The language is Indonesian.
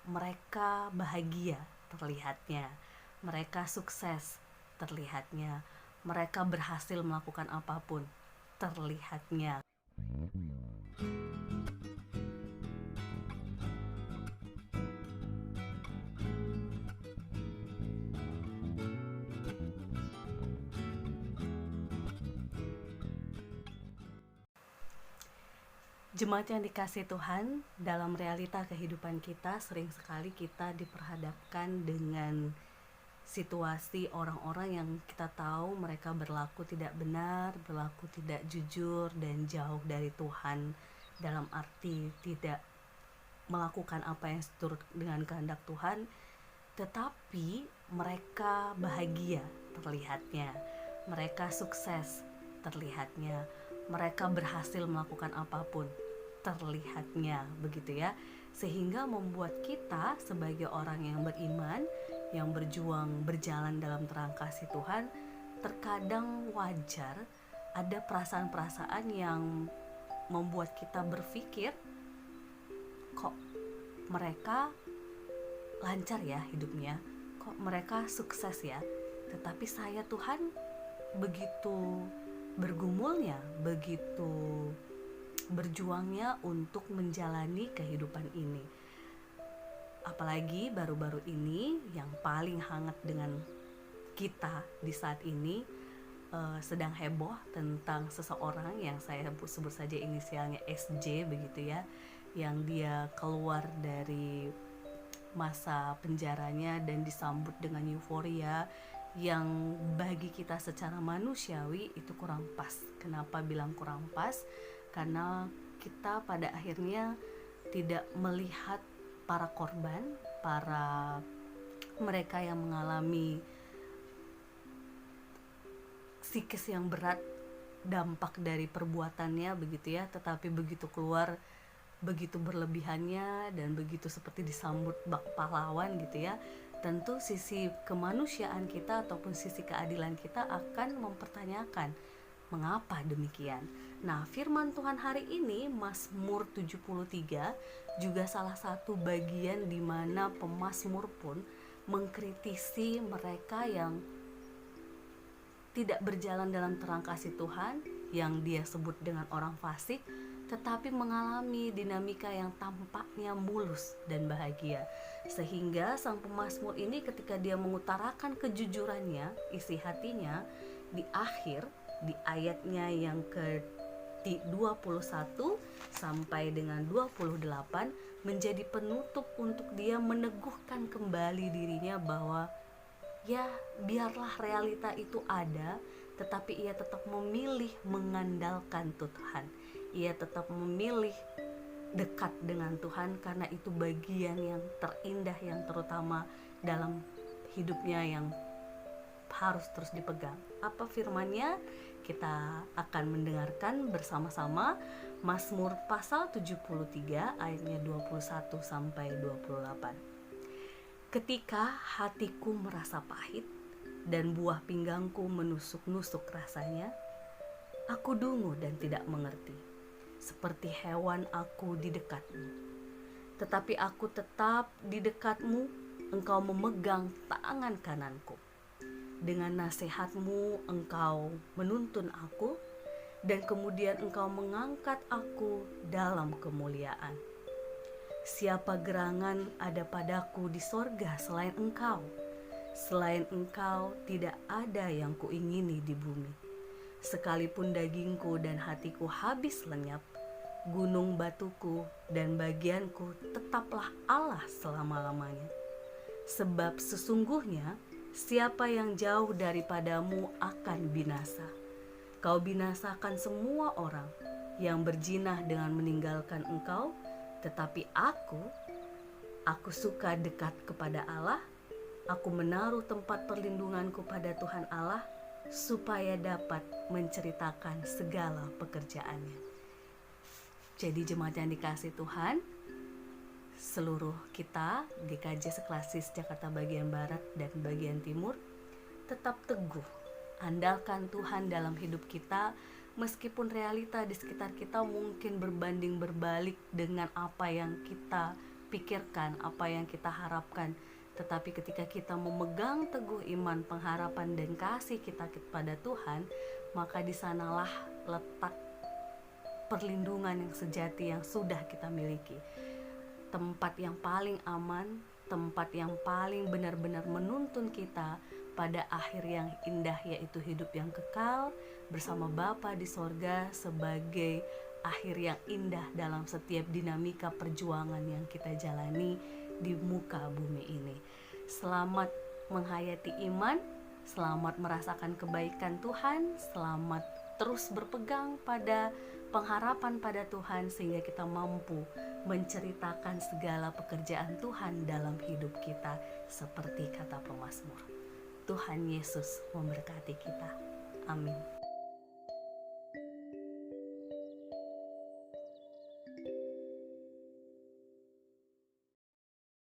mereka bahagia terlihatnya, mereka sukses terlihatnya, mereka berhasil melakukan apapun terlihatnya. Jemaat yang dikasih Tuhan, dalam realita kehidupan kita sering sekali kita diperhadapkan dengan situasi orang-orang yang kita tahu mereka berlaku tidak benar, berlaku tidak jujur dan jauh dari Tuhan, dalam arti tidak melakukan apa yang seturut dengan kehendak Tuhan, tetapi mereka bahagia terlihatnya, mereka sukses terlihatnya, mereka berhasil melakukan apapun terlihatnya, begitu ya. Sehingga membuat kita sebagai orang yang beriman, yang berjuang berjalan dalam terang kasih Tuhan, terkadang wajar ada perasaan-perasaan yang membuat kita berpikir, kok mereka lancar ya hidupnya, kok mereka sukses ya, tetapi saya Tuhan begitu bergumulnya, begitu berjuangnya untuk menjalani kehidupan ini. Apalagi baru-baru ini yang paling hangat dengan kita di saat ini, sedang heboh tentang seseorang yang saya sebut saja inisialnya SJ, begitu ya, yang dia keluar dari masa penjaranya dan disambut dengan euforia yang bagi kita secara manusiawi itu kurang pas. Kenapa bilang kurang pas? Karena kita pada akhirnya tidak melihat para korban, para mereka yang mengalami psikis yang berat dampak dari perbuatannya, begitu ya, tetapi begitu keluar begitu berlebihannya dan begitu seperti disambut bak pahlawan gitu ya. Tentu sisi kemanusiaan kita ataupun sisi keadilan kita akan mempertanyakan mengapa demikian. Nah, firman Tuhan hari ini Mazmur 73 juga salah satu bagian di mana pemazmur pun mengkritisi mereka yang tidak berjalan dalam terang kasih Tuhan, yang dia sebut dengan orang fasik, tetapi mengalami dinamika yang tampaknya mulus dan bahagia. Sehingga sang pemazmur ini ketika dia mengutarakan kejujurannya, isi hatinya, di akhir, di ayatnya yang ke 21 sampai dengan 28 menjadi penutup untuk dia meneguhkan kembali dirinya bahwa ya biarlah realita itu ada, tetapi ia tetap memilih mengandalkan Tuhan. Ia tetap memilih dekat dengan Tuhan karena itu bagian yang terindah, yang terutama dalam hidupnya yang harus terus dipegang. Apa firman-Nya? Kita akan mendengarkan bersama-sama Mazmur pasal 73 ayatnya 21 sampai 28. Ketika hatiku merasa pahit dan buah pinggangku menusuk-nusuk rasanya, aku dungu dan tidak mengerti. Seperti hewan aku di dekatmu. Tetapi aku tetap di dekatmu, engkau memegang tangan kananku. Dengan nasihatmu engkau menuntun aku, dan kemudian engkau mengangkat aku dalam kemuliaan. Siapa gerangan ada padaku di sorga selain engkau? Selain engkau tidak ada yang kuingini di bumi. Sekalipun dagingku dan hatiku habis lenyap, gunung batuku dan bagianku tetaplah Allah selama-lamanya. Sebab sesungguhnya siapa yang jauh daripadamu akan binasa. Kau binasakan semua orang yang berjinah dengan meninggalkan engkau, tetapi aku suka dekat kepada Allah. Aku menaruh tempat perlindunganku pada Tuhan Allah, supaya dapat menceritakan segala pekerjaannya. Jadi jemaat yang dikasih Tuhan, seluruh kita GKJ Seklasis Jakarta bagian Barat dan bagian Timur, tetap teguh, andalkan Tuhan dalam hidup kita, meskipun realita di sekitar kita mungkin berbanding berbalik dengan apa yang kita pikirkan, apa yang kita harapkan. Tetapi ketika kita memegang teguh iman, pengharapan, dan kasih kita kepada Tuhan, maka di sanalah letak perlindungan yang sejati yang sudah kita miliki. Tempat yang paling aman, tempat yang paling benar-benar menuntun kita pada akhir yang indah, yaitu hidup yang kekal bersama Bapa di sorga, sebagai akhir yang indah dalam setiap dinamika perjuangan yang kita jalani di muka bumi ini. Selamat menghayati iman, selamat merasakan kebaikan Tuhan, selamat terus berpegang pada pengharapan pada Tuhan, sehingga kita mampu menceritakan segala pekerjaan Tuhan dalam hidup kita, seperti kata pemazmur. Tuhan Yesus memberkati kita. Amin.